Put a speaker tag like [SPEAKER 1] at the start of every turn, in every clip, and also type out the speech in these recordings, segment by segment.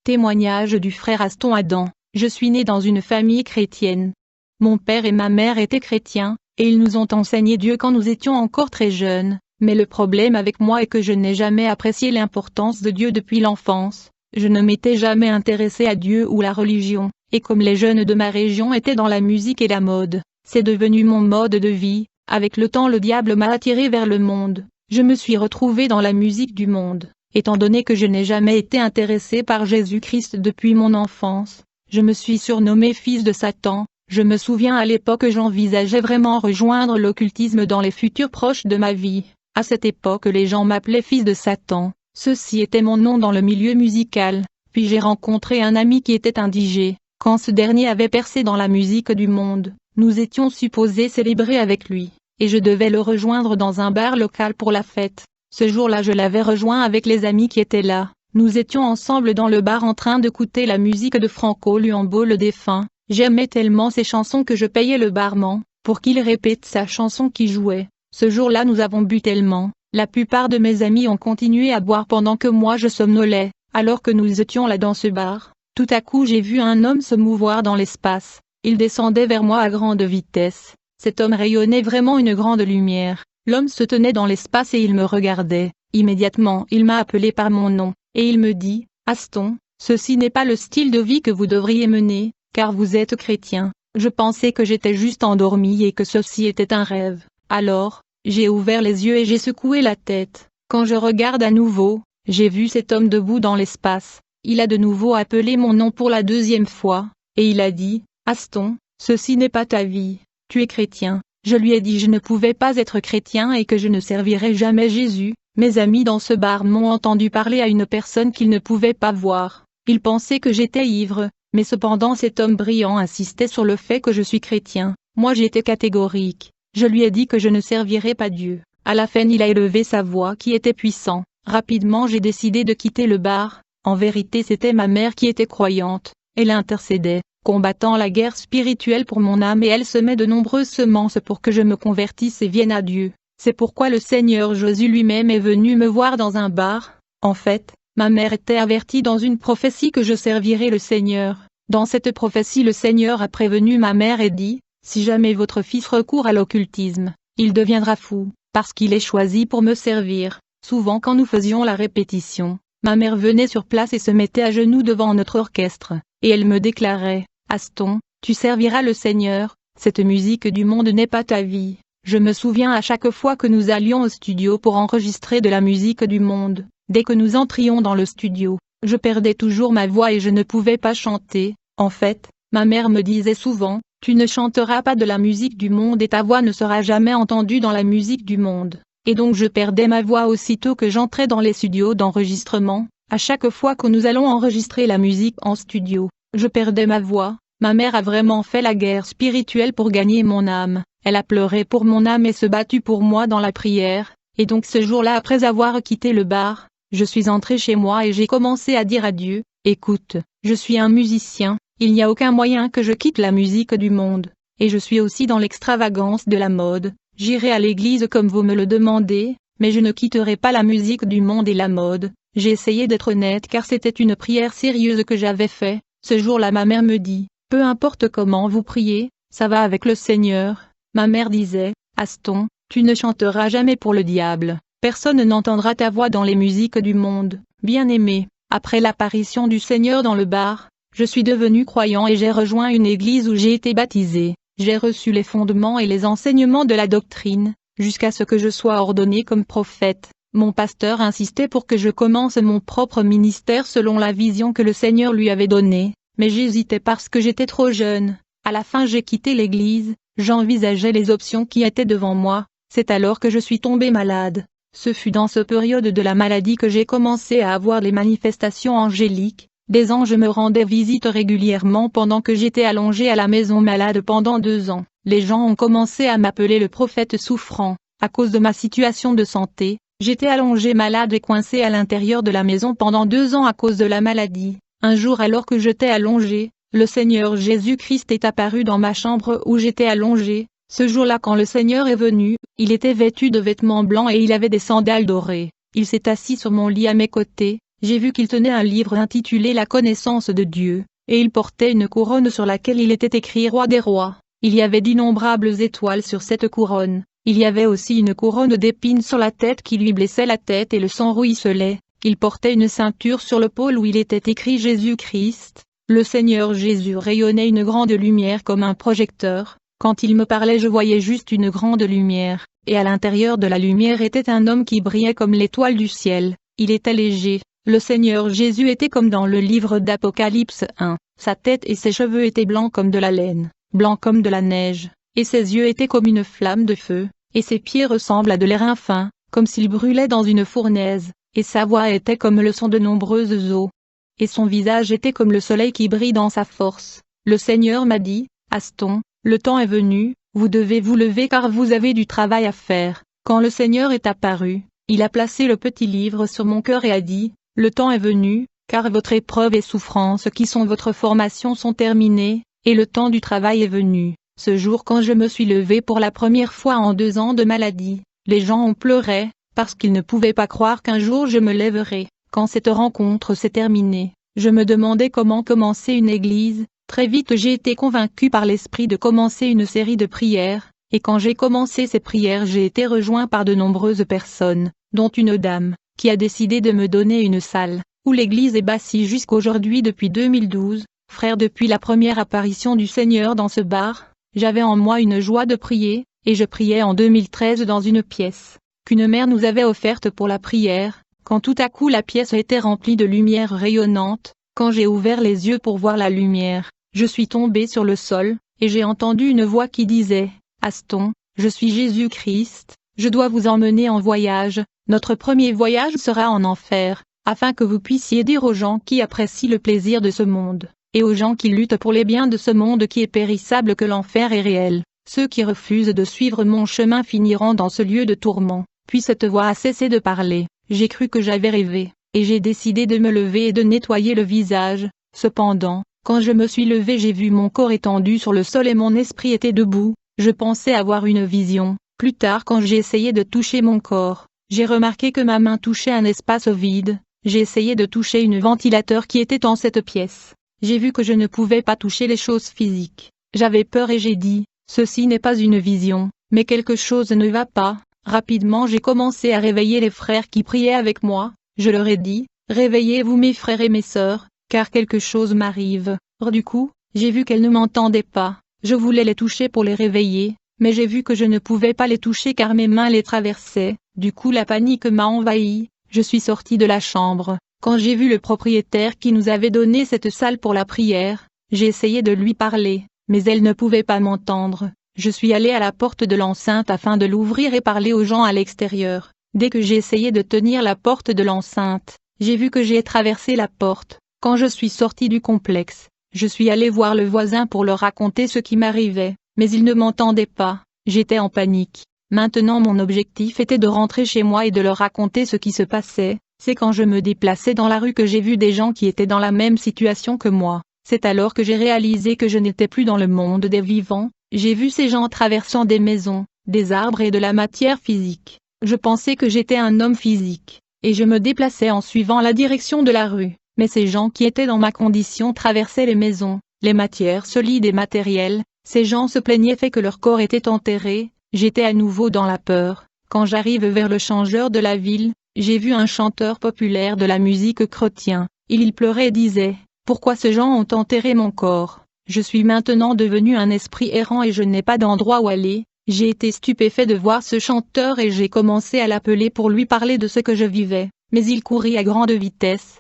[SPEAKER 1] Témoignage du frère Aston Adam. Je suis né dans une famille chrétienne. Mon père et ma mère étaient chrétiens, et ils nous ont enseigné Dieu quand nous étions encore très jeunes, mais le problème avec moi est que je n'ai jamais apprécié l'importance de Dieu depuis l'enfance. Je ne m'étais jamais intéressé à Dieu ou la religion, et comme les jeunes de ma région étaient dans la musique et la mode, c'est devenu mon mode de vie. Avec le temps le diable m'a attiré vers le monde. Je me suis retrouvé dans la musique du monde. Étant donné que je n'ai jamais été intéressé par Jésus-Christ depuis mon enfance, je me suis surnommé fils de Satan. Je me souviens à l'époque j'envisageais vraiment rejoindre l'occultisme dans les futurs proches de ma vie. À cette époque les gens m'appelaient fils de Satan. Ceci était mon nom dans le milieu musical. Puis j'ai rencontré un ami qui était un DJ. Quand ce dernier avait percé dans la musique du monde, nous étions supposés célébrer avec lui, et je devais le rejoindre dans un bar local pour la fête. Ce jour-là je l'avais rejoint avec les amis qui étaient là. Nous étions ensemble dans le bar en train d'écouter la musique de Franco Luambo le défunt. J'aimais tellement ses chansons que je payais le barman pour qu'il répète sa chanson qui jouait. Ce jour-là nous avons bu tellement. La plupart de mes amis ont continué à boire pendant que moi je somnolais. Alors que nous étions là dans ce bar, tout à coup j'ai vu un homme se mouvoir dans l'espace. Il descendait vers moi à grande vitesse. Cet homme rayonnait vraiment une grande lumière. L'homme se tenait dans l'espace et il me regardait. Immédiatement il m'a appelé par mon nom, et il me dit « Aston, ceci n'est pas le style de vie que vous devriez mener, car vous êtes chrétien. » Je pensais que j'étais juste endormi et que ceci était un rêve. Alors, j'ai ouvert les yeux et j'ai secoué la tête. Quand je regarde à nouveau, j'ai vu cet homme debout dans l'espace. Il a de nouveau appelé mon nom pour la deuxième fois, et il a dit « Aston, ceci n'est pas ta vie, tu es chrétien. » Je lui ai dit je ne pouvais pas être chrétien et que je ne servirais jamais Jésus. Mes amis dans ce bar m'ont entendu parler à une personne qu'ils ne pouvaient pas voir. Ils pensaient que j'étais ivre, mais cependant cet homme brillant insistait sur le fait que je suis chrétien. Moi j'étais catégorique. Je lui ai dit que je ne servirais pas Dieu. À la fin il a élevé sa voix qui était puissant. Rapidement j'ai décidé de quitter le bar. En vérité c'était ma mère qui était croyante. Elle intercédait, combattant la guerre spirituelle pour mon âme et elle semait de nombreuses semences pour que je me convertisse et vienne à Dieu. C'est pourquoi le Seigneur Jésus lui-même est venu me voir dans un bar. En fait, ma mère était avertie dans une prophétie que je servirais le Seigneur. Dans cette prophétie le Seigneur a prévenu ma mère et dit, « Si jamais votre fils recourt à l'occultisme, il deviendra fou, parce qu'il est choisi pour me servir. » Souvent quand nous faisions la répétition, ma mère venait sur place et se mettait à genoux devant notre orchestre, et elle me déclarait, « Aston, tu serviras le Seigneur, cette musique du monde n'est pas ta vie. » Je me souviens à chaque fois que nous allions au studio pour enregistrer de la musique du monde, dès que nous entrions dans le studio, je perdais toujours ma voix et je ne pouvais pas chanter. En fait, ma mère me disait souvent, « Tu ne chanteras pas de la musique du monde et ta voix ne sera jamais entendue dans la musique du monde. » Et donc je perdais ma voix aussitôt que j'entrais dans les studios d'enregistrement. À chaque fois que nous allons enregistrer la musique en studio, je perdais ma voix. Ma mère a vraiment fait la guerre spirituelle pour gagner mon âme. Elle a pleuré pour mon âme et se battu pour moi dans la prière. Et donc ce jour-là après avoir quitté le bar, je suis entré chez moi et j'ai commencé à dire à Dieu, « Écoute, je suis un musicien, il n'y a aucun moyen que je quitte la musique du monde. Et je suis aussi dans l'extravagance de la mode. J'irai à l'église comme vous me le demandez, mais je ne quitterai pas la musique du monde et la mode. » J'ai essayé d'être honnête car c'était une prière sérieuse que j'avais fait. Ce jour-là ma mère me dit, « Peu importe comment vous priez, ça va avec le Seigneur. » Ma mère disait, « Aston, tu ne chanteras jamais pour le diable. Personne n'entendra ta voix dans les musiques du monde. » Bien-aimé, après l'apparition du Seigneur dans le bar, je suis devenu croyant et j'ai rejoint une église où j'ai été baptisé. J'ai reçu les fondements et les enseignements de la doctrine, jusqu'à ce que je sois ordonné comme prophète. Mon pasteur insistait pour que je commence mon propre ministère selon la vision que le Seigneur lui avait donnée, mais j'hésitais parce que j'étais trop jeune. À la fin j'ai quitté l'église, j'envisageais les options qui étaient devant moi, c'est alors que je suis tombé malade. Ce fut dans cette période de la maladie que j'ai commencé à avoir les manifestations angéliques. Des anges me rendaient visite régulièrement pendant que j'étais allongé à la maison malade pendant 2 ans. Les gens ont commencé à m'appeler le prophète souffrant. À cause de ma situation de santé, j'étais allongé malade et coincé à l'intérieur de la maison pendant 2 ans à cause de la maladie. Un jour alors que j'étais allongé, le Seigneur Jésus-Christ est apparu dans ma chambre où j'étais allongé. Ce jour-là quand le Seigneur est venu, il était vêtu de vêtements blancs et il avait des sandales dorées. Il s'est assis sur mon lit à mes côtés. J'ai vu qu'il tenait un livre intitulé La connaissance de Dieu, et il portait une couronne sur laquelle il était écrit Roi des rois. Il y avait d'innombrables étoiles sur cette couronne. Il y avait aussi une couronne d'épines sur la tête qui lui blessait la tête et le sang ruisselait. Il portait une ceinture sur l'épaule où il était écrit Jésus-Christ. Le Seigneur Jésus rayonnait une grande lumière comme un projecteur. Quand il me parlait, je voyais juste une grande lumière, et à l'intérieur de la lumière était un homme qui brillait comme l'étoile du ciel. Il était léger. Le Seigneur Jésus était comme dans le livre d'Apocalypse 1. Sa tête et ses cheveux étaient blancs comme de la laine, blancs comme de la neige, et ses yeux étaient comme une flamme de feu, et ses pieds ressemblent à de l'airain fin, comme s'il brûlait dans une fournaise, et sa voix était comme le son de nombreuses eaux. Et son visage était comme le soleil qui brille dans sa force. Le Seigneur m'a dit, Aston, le temps est venu, vous devez vous lever car vous avez du travail à faire. Quand le Seigneur est apparu, il a placé le petit livre sur mon cœur et a dit, le temps est venu, car votre épreuve et souffrance qui sont votre formation sont terminées, et le temps du travail est venu. Ce jour quand je me suis levé pour la première fois en 2 ans de maladie, les gens ont pleuré, parce qu'ils ne pouvaient pas croire qu'un jour je me lèverais. Quand cette rencontre s'est terminée, je me demandais comment commencer une église. Très vite j'ai été convaincu par l'Esprit de commencer une série de prières, et quand j'ai commencé ces prières j'ai été rejoint par de nombreuses personnes, dont une dame, qui a décidé de me donner une salle, où l'église est bâtie jusqu'aujourd'hui depuis 2012. Frère, depuis la première apparition du Seigneur dans ce bar, j'avais en moi une joie de prier, et je priais en 2013 dans une pièce, qu'une mère nous avait offerte pour la prière, quand tout à coup la pièce était remplie de lumière rayonnante. Quand j'ai ouvert les yeux pour voir la lumière, je suis tombé sur le sol, et j'ai entendu une voix qui disait, Aston, je suis Jésus-Christ, je dois vous emmener en voyage, notre premier voyage sera en enfer, afin que vous puissiez dire aux gens qui apprécient le plaisir de ce monde, et aux gens qui luttent pour les biens de ce monde qui est périssable que l'enfer est réel. Ceux qui refusent de suivre mon chemin finiront dans ce lieu de tourment. Puis cette voix a cessé de parler, j'ai cru que j'avais rêvé, et j'ai décidé de me lever et de nettoyer le visage. Cependant, quand je me suis levé j'ai vu mon corps étendu sur le sol et mon esprit était debout, je pensais avoir une vision. Plus tard quand j'ai essayé de toucher mon corps, j'ai remarqué que ma main touchait un espace vide, j'ai essayé de toucher une ventilateur qui était dans cette pièce. J'ai vu que je ne pouvais pas toucher les choses physiques. J'avais peur et j'ai dit, ceci n'est pas une vision, mais quelque chose ne va pas. Rapidement j'ai commencé à réveiller les frères qui priaient avec moi, je leur ai dit, réveillez-vous mes frères et mes sœurs, car quelque chose m'arrive. Du coup, j'ai vu qu'elles ne m'entendaient pas, je voulais les toucher pour les réveiller, mais j'ai vu que je ne pouvais pas les toucher car mes mains les traversaient, du coup la panique m'a envahi, je suis sorti de la chambre. Quand j'ai vu le propriétaire qui nous avait donné cette salle pour la prière, j'ai essayé de lui parler, mais elle ne pouvait pas m'entendre. Je suis allé à la porte de l'enceinte afin de l'ouvrir et parler aux gens à l'extérieur. Dès que j'ai essayé de tenir la porte de l'enceinte, j'ai vu que j'ai traversé la porte. Quand je suis sorti du complexe, je suis allé voir le voisin pour leur raconter ce qui m'arrivait, mais il ne m'entendait pas. J'étais en panique. Maintenant mon objectif était de rentrer chez moi et de leur raconter ce qui se passait. C'est quand je me déplaçais dans la rue que j'ai vu des gens qui étaient dans la même situation que moi. C'est alors que j'ai réalisé que je n'étais plus dans le monde des vivants. J'ai vu ces gens traversant des maisons, des arbres et de la matière physique. Je pensais que j'étais un homme physique, et je me déplaçais en suivant la direction de la rue. Mais ces gens qui étaient dans ma condition traversaient les maisons, les matières solides et matérielles. Ces gens se plaignaient fait que leur corps était enterré. J'étais à nouveau dans la peur. Quand j'arrive vers le changeur de la ville, j'ai vu un chanteur populaire de la musique chrétien. Il pleurait et disait, « Pourquoi ces gens ont enterré mon corps ? Je suis maintenant devenu un esprit errant et je n'ai pas d'endroit où aller. » J'ai été stupéfait de voir ce chanteur et j'ai commencé à l'appeler pour lui parler de ce que je vivais, mais il courait à grande vitesse.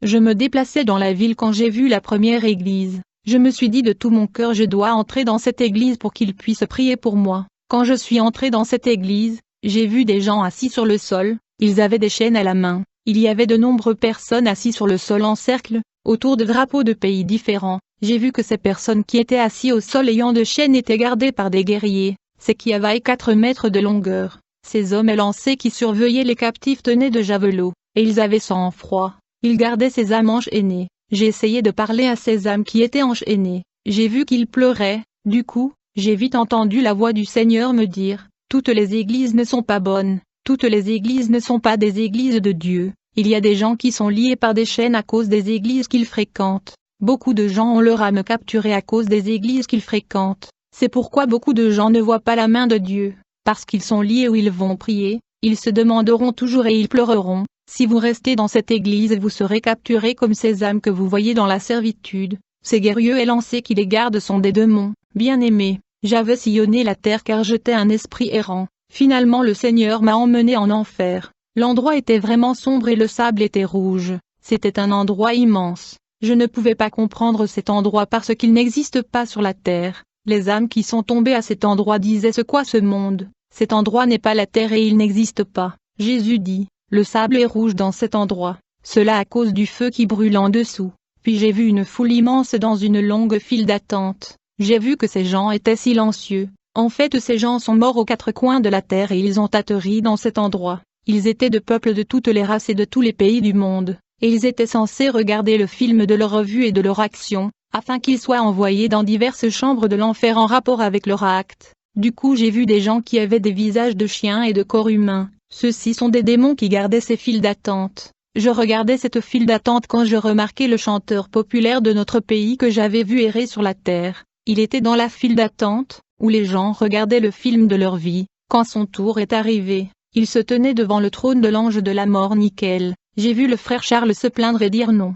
[SPEAKER 1] Je me déplaçais dans la ville quand j'ai vu la première église. Je me suis dit de tout mon cœur je dois entrer dans cette église pour qu'il puisse prier pour moi. Quand je suis entré dans cette église, j'ai vu des gens assis sur le sol, ils avaient des chaînes à la main. Il y avait de nombreuses personnes assises sur le sol en cercle, autour de drapeaux de pays différents. J'ai vu que ces personnes qui étaient assises au sol ayant de chaînes étaient gardées par des guerriers, ces qui avaient 4 mètres de longueur. Ces hommes élancés qui surveillaient les captifs tenaient de javelots, et ils avaient sang-froid. Ils gardaient ces âmes enchaînées. J'ai essayé de parler à ces âmes qui étaient enchaînées. J'ai vu qu'ils pleuraient. Du coup, j'ai vite entendu la voix du Seigneur me dire, « Toutes les églises ne sont pas bonnes, toutes les églises ne sont pas des églises de Dieu. Il y a des gens qui sont liés par des chaînes à cause des églises qu'ils fréquentent. Beaucoup de gens ont leur âme capturée à cause des églises qu'ils fréquentent. C'est pourquoi beaucoup de gens ne voient pas la main de Dieu. Parce qu'ils sont liés où ils vont prier, ils se demanderont toujours et ils pleureront. Si vous restez dans cette église, vous serez capturés comme ces âmes que vous voyez dans la servitude. Ces guerriers et lancers qui les gardent sont des démons. Bien-aimés, j'avais sillonné la terre car j'étais un esprit errant. Finalement le Seigneur m'a emmené en enfer. L'endroit était vraiment sombre et le sable était rouge. C'était un endroit immense. Je ne pouvais pas comprendre cet endroit parce qu'il n'existe pas sur la terre. Les âmes qui sont tombées à cet endroit disaient c'est quoi ce monde? Cet endroit n'est pas la terre et il n'existe pas. Jésus dit, le sable est rouge dans cet endroit. Cela à cause du feu qui brûle en dessous. Puis j'ai vu une foule immense dans une longue file d'attente. J'ai vu que ces gens étaient silencieux. En fait ces gens sont morts aux quatre coins de la terre et ils ont atterri dans cet endroit. Ils étaient de peuples de toutes les races et de tous les pays du monde, et ils étaient censés regarder le film de leur revue et de leur action, afin qu'ils soient envoyés dans diverses chambres de l'enfer en rapport avec leur acte. Du coup j'ai vu des gens qui avaient des visages de chiens et de corps humains. Ceux-ci sont des démons qui gardaient ces files d'attente. Je regardais cette file d'attente quand je remarquai le chanteur populaire de notre pays que j'avais vu errer sur la terre. Il était dans la file d'attente, où les gens regardaient le film de leur vie. Quand son tour est arrivé, il se tenait devant le trône de l'ange de la mort nickel. J'ai vu le frère Charles se plaindre et dire non.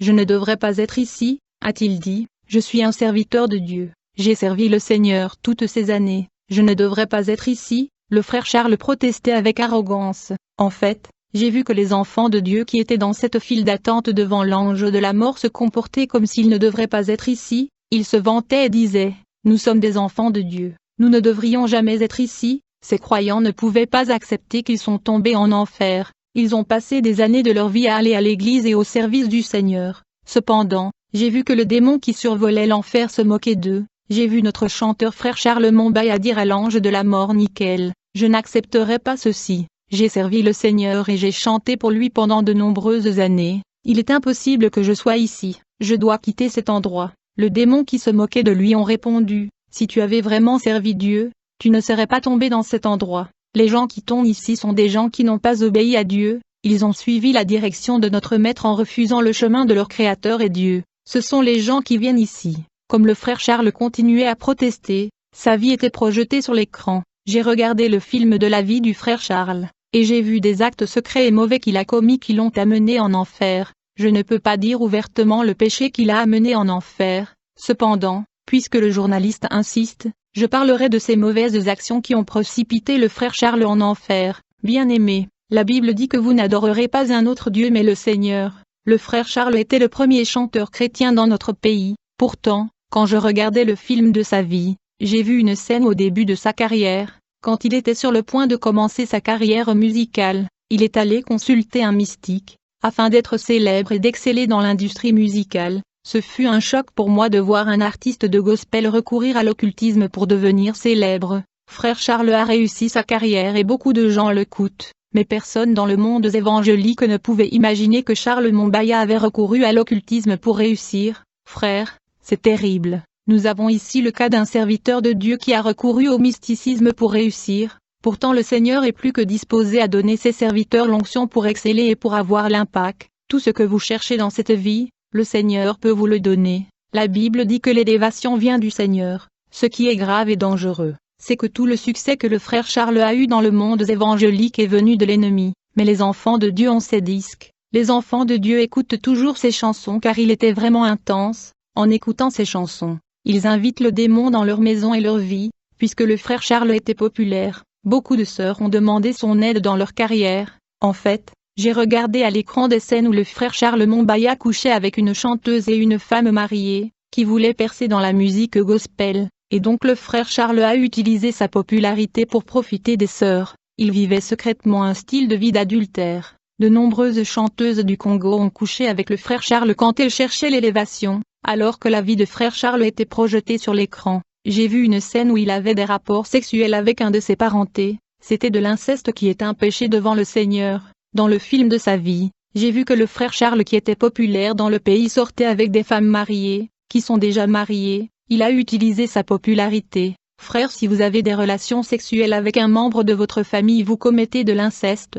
[SPEAKER 1] Je ne devrais pas être ici, a-t-il dit, je suis un serviteur de Dieu. J'ai servi le Seigneur toutes ces années. Je ne devrais pas être ici, le frère Charles protestait avec arrogance. En fait, j'ai vu que les enfants de Dieu qui étaient dans cette file d'attente devant l'ange de la mort se comportaient comme s'ils ne devraient pas être ici. Ils se vantaient et disaient, nous sommes des enfants de Dieu, nous ne devrions jamais être ici. Ces croyants ne pouvaient pas accepter qu'ils sont tombés en enfer. Ils ont passé des années de leur vie à aller à l'église et au service du Seigneur. Cependant, j'ai vu que le démon qui survolait l'enfer se moquait d'eux. J'ai vu notre chanteur frère Charles Mombaya dire à l'ange de la mort nickel, je n'accepterai pas ceci. J'ai servi le Seigneur et j'ai chanté pour lui pendant de nombreuses années. Il est impossible que je sois ici. Je dois quitter cet endroit. Le démon qui se moquait de lui ont répondu, si tu avais vraiment servi Dieu, tu ne serais pas tombé dans cet endroit. Les gens qui tombent ici sont des gens qui n'ont pas obéi à Dieu, ils ont suivi la direction de notre Maître en refusant le chemin de leur Créateur et Dieu. Ce sont les gens qui viennent ici. Comme le frère Charles continuait à protester, sa vie était projetée sur l'écran. J'ai regardé le film de la vie du frère Charles, et j'ai vu des actes secrets et mauvais qu'il a commis qui l'ont amené en enfer. Je ne peux pas dire ouvertement le péché qu'il a amené en enfer. Cependant, puisque le journaliste insiste, je parlerai de ces mauvaises actions qui ont précipité le frère Charles en enfer. Bien-aimé, la Bible dit que vous n'adorerez pas un autre Dieu mais le Seigneur. Le frère Charles était le premier chanteur chrétien dans notre pays. Pourtant, quand je regardais le film de sa vie, j'ai vu une scène au début de sa carrière, quand il était sur le point de commencer sa carrière musicale. Il est allé consulter un mystique, afin d'être célèbre et d'exceller dans l'industrie musicale. Ce fut un choc pour moi de voir un artiste de gospel recourir à l'occultisme pour devenir célèbre. Frère Charles a réussi sa carrière et beaucoup de gens l'écoutent, mais personne dans le monde évangélique ne pouvait imaginer que Charles Mombaya avait recouru à l'occultisme pour réussir. Frère, c'est terrible. Nous avons ici le cas d'un serviteur de Dieu qui a recouru au mysticisme pour réussir. Pourtant le Seigneur est plus que disposé à donner ses serviteurs l'onction pour exceller et pour avoir l'impact. Tout ce que vous cherchez dans cette vie, le Seigneur peut vous le donner. La Bible dit que l'élévation vient du Seigneur. Ce qui est grave et dangereux, c'est que tout le succès que le frère Charles a eu dans le monde évangélique est venu de l'ennemi. Mais les enfants de Dieu ont ses disques. Les enfants de Dieu écoutent toujours ses chansons car il était vraiment intense. En écoutant ces chansons, ils invitent le démon dans leur maison et leur vie. Puisque le frère Charles était populaire, beaucoup de sœurs ont demandé son aide dans leur carrière. En fait, j'ai regardé à l'écran des scènes où le frère Charles Mombaya couchait avec une chanteuse et une femme mariée, qui voulait percer dans la musique gospel, et donc le frère Charles a utilisé sa popularité pour profiter des sœurs. Il vivait secrètement un style de vie d'adultère. De nombreuses chanteuses du Congo ont couché avec le frère Charles quand elles cherchaient l'élévation, alors que la vie de frère Charles était projetée sur l'écran. J'ai vu une scène où il avait des rapports sexuels avec un de ses parentés. C'était de l'inceste qui est un péché devant le Seigneur. Dans le film de sa vie, j'ai vu que le frère Charles qui était populaire dans le pays sortait avec des femmes mariées, qui sont déjà mariées. Il a utilisé sa popularité. Frère, si vous avez des relations sexuelles avec un membre de votre famille, vous commettez de l'inceste.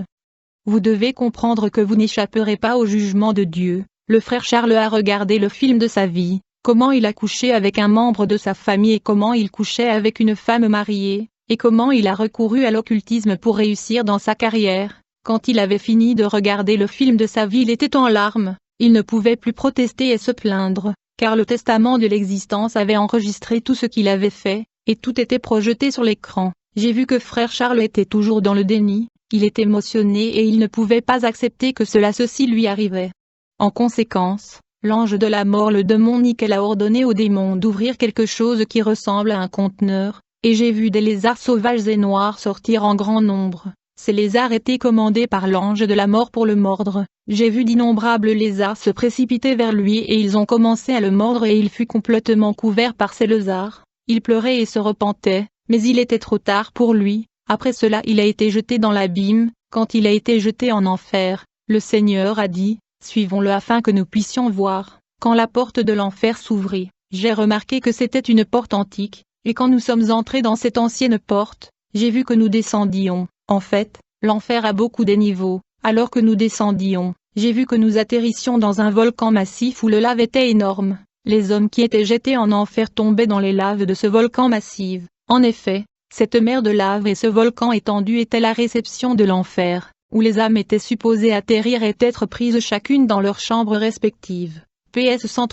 [SPEAKER 1] vous devez comprendre que vous n'échapperez pas au jugement de Dieu. Le frère Charles a regardé le film de sa vie, comment il a couché avec un membre de sa famille et comment il couchait avec une femme mariée, et comment il a recouru à l'occultisme pour réussir dans sa carrière. Quand il avait fini de regarder le film de sa vie, il était en larmes, il ne pouvait plus protester et se plaindre, car le testament de l'existence avait enregistré tout ce qu'il avait fait, et tout était projeté sur l'écran. J'ai vu que frère Charles était toujours dans le déni, il était émotionné et il ne pouvait pas accepter que ceci lui arrivait. En conséquence, l'ange de la mort le démoniaque a ordonné au démon d'ouvrir quelque chose qui ressemble à un conteneur, et j'ai vu des lézards sauvages et noirs sortir en grand nombre. Ces lézards étaient commandés par l'ange de la mort pour le mordre. J'ai vu d'innombrables lézards se précipiter vers lui et ils ont commencé à le mordre et il fut complètement couvert par ces lézards. Il pleurait et se repentait, mais il était trop tard pour lui. Après cela il a été jeté dans l'abîme. Quand il a été jeté en enfer, le Seigneur a dit, suivons-le afin que nous puissions voir. Quand la porte de l'enfer s'ouvrit, j'ai remarqué que c'était une porte antique, et quand nous sommes entrés dans cette ancienne porte, j'ai vu que nous descendions. En fait, l'enfer a beaucoup de niveaux. Alors que nous descendions, j'ai vu que nous atterrissions dans un volcan massif où le lave était énorme. Les hommes qui étaient jetés en enfer tombaient dans les laves de ce volcan massif. En effet, cette mer de lave et ce volcan étendu étaient la réception de l'enfer, où les âmes étaient supposées atterrir et être prises chacune dans leurs chambres respectives. PS 130